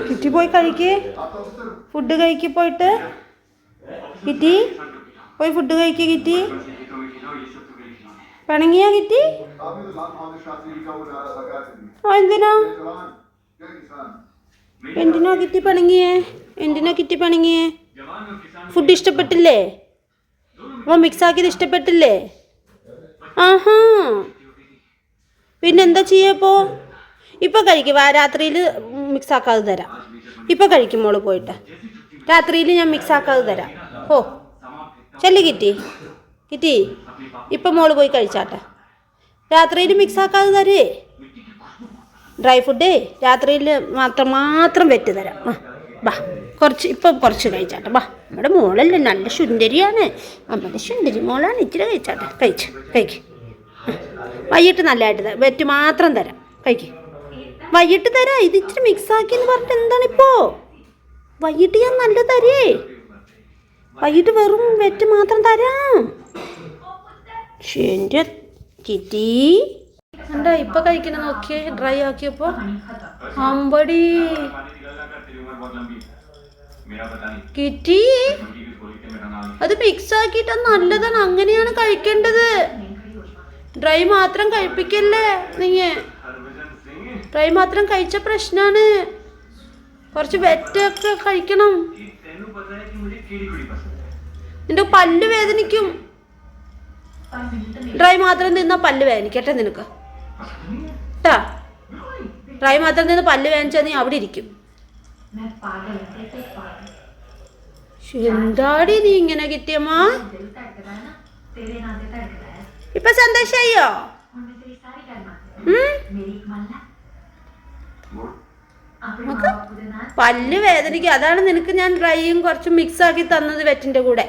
Kitty പോയി കഴിക്കേ, food കഴിക്കി പോയിട്ട്. കിറ്റി പോയി ഫുഡ് കഴിക്കേ. കിറ്റി പിണങ്ങിയാ കിറ്റി? എന്തിനാ എന്തിനാ കിറ്റി പിണങ്ങിയേ? എന്തിനാ കിറ്റി പിണങ്ങിയേ? ഫുഡ് ഇഷ്ടപ്പെട്ടില്ലേ? അപ്പോൾ മിക്സാക്കിയത് ഇഷ്ടപ്പെട്ടില്ലേ? ആഹാ, പിന്നെന്താ ചെയ്യപ്പോ? ഇപ്പം കഴിക്കും, രാത്രിയിൽ മിക്സാക്കാതെ തരാം. ഇപ്പം കഴിക്കും മോള് പോയിട്ട്. രാത്രിയിൽ ഞാൻ മിക്സാക്കാതെ തരാം. ഓ ചെല്ലി കിറ്റി. കിറ്റി ഇപ്പം മോള് പോയി കഴിച്ചാട്ടെ. രാത്രിയിൽ മിക്സാക്കാതെ തരേ. ഡ്രൈ ഫുഡേ രാത്രിയിൽ മാത്രം വെറ്റ് തരാം. ബാ കുറച്ച് കഴിച്ചാട്ടെ. ബാ, നമ്മുടെ മോളല്ലേ, നല്ല സുന്ദരിയാണ്. നമ്മുടെ സുന്ദരി മോളാണ്. ഇച്ചിരി കഴിച്ചാട്ടെ. കഴിക്ക്. വൈകിട്ട് നല്ലതായിട്ട് വെറ്റ് മാത്രം തരാം. കഴിക്ക്. വൈകിട്ട് തരാം. ഇത് ഇച്ചിരി മിക്സാക്കിയെന്ന് പറഞ്ഞിട്ട് എന്താണിപ്പോൾ? വൈകിട്ട് ഞാൻ നല്ല തരേ. വൈകിട്ട് വെറും വെറ്റ് മാത്രം തരാം. എൻ്റെ കിറ്റി എന്താ ഇപ്പം കഴിക്കണം നോക്കിയേ. ഡ്രൈ ആക്കിയപ്പോൾ അമ്പടി കിറ്റി. അത് മിക്സ് ആക്കിയിട്ട് നല്ലതാണ്. അങ്ങനെയാണ് കഴിക്കേണ്ടത്. ഡ്രൈ മാത്രം കഴിപ്പിക്കല്ലേ നീ. ഡ്രൈ മാത്രം കഴിച്ച പ്രശ്നമാണ്. കുറച്ച് വെറ്റൊക്കെ കഴിക്കണം. നിന്റെ പല്ല് വേദനിക്കും. ഡ്രൈ മാത്രം തിന്നാൽ പല്ല് വേദനിക്കട്ടെ നിനക്ക് കേട്ടാ. ഡ്രൈ മാത്രം തിന്ന് പല്ല് വേദനിച്ചാൽ നീ അവിടെ ഇരിക്കും. എന്താടി നീ ഇങ്ങനെ കിട്ടിയമ്മ? ഇപ്പൊ സന്തോഷായോ? പല്ല് വേദനിക്കും. അതാണ് നിനക്ക് ഞാൻ ഡ്രൈയും കുറച്ച് മിക്സ് ആക്കി തന്നത് വെറ്റിന്റെ കൂടെ.